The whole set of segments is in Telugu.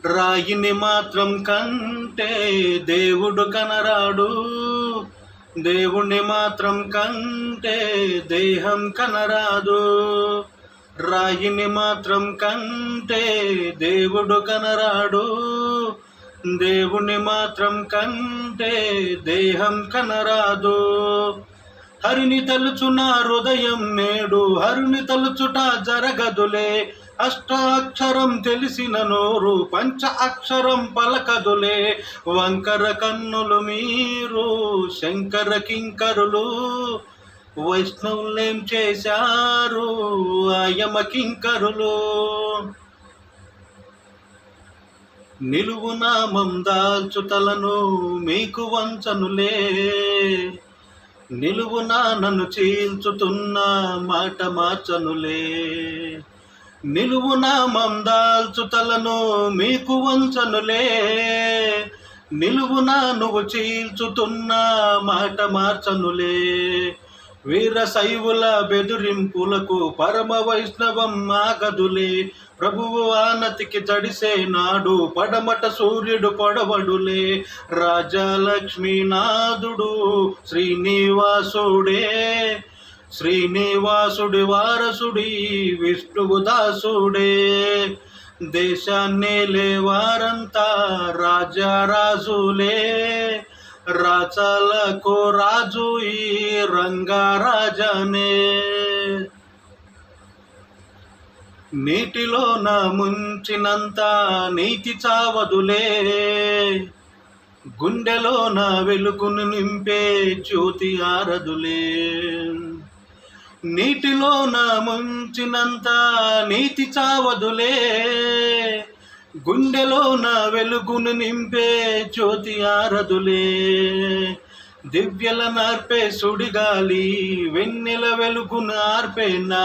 రాయిని మాత్రం కంటే దేవుడు కనరాడు, దేవుణ్ణి మాత్రం కంటే దేహం కనరాదు. రాయిని మాత్రం కంటే దేవుడు కనరాడు, దేవుని మాత్రం కంటే దేహం కనరాదు. హరిని తలుచున హృదయం నేడు, హరిని తలుచుట జరగదులే. అష్టాక్షరం తెలిసిన నోరు పంచ అక్షరం పలకదులే. వంకర కన్నులు మీరు శంకర కింకరులు, వైష్ణవులేం చేశారు ఆయమ కింకరులు. నిలువునామం దాల్చుతలను మీకు వంచనులే, నిలువునా నన్ను చీల్చుతున్న మాట మార్చనులే. నిలువునామం దాల్చుతలను మీకు వంచనులే, నిలువునా నువ్వు చీల్చుతున్న మాట మార్చనులే. వీర శైవుల బెదిరింపులకు పరమ వైష్ణవం ఆగదులే. ప్రభువు ఆనతికి జడిసే నాడు పడమట సూర్యుడు పొడవడులే. రాజా లక్ష్మీనాథుడు శ్రీనివాసుడే, శ్రీనివాసుడి వారసుడి విష్ణువు దాసుడే. దేశాన్నేలే వారంతా రాజారాజులే, రాజాలకు రాజు ఈ రంగరాజనే. నీటిలో నా ముంచినంత నీతి చావదులే, గుండెలో నా వెలుగును నింపే జ్యోతి ఆరదులే. నీటిలో నా ముంచినంత నీతి చావదులే, గుండెలో నా వెలుగును నింపే జ్యోతి ఆరదులే. దివ్యల నార్పే సుడిగాలి వెన్నెల వెలుగును ఆర్పేనా.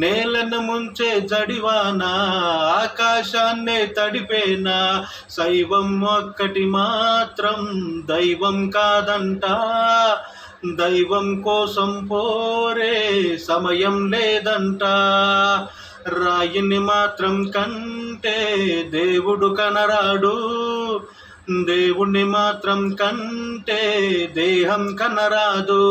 నేలను ముంచే జడివానా ఆకాశాన్నే తడిపేనా. శైవం ఒక్కటి మాత్రం దైవం కాదంట, దైవం కోసం పోరే సమయం లేదంట. రాయిని మాత్రం కంటే దేవుడు కనరాడు, దేవుణ్ణి మాత్రం కంటే దేహం కనరాదు.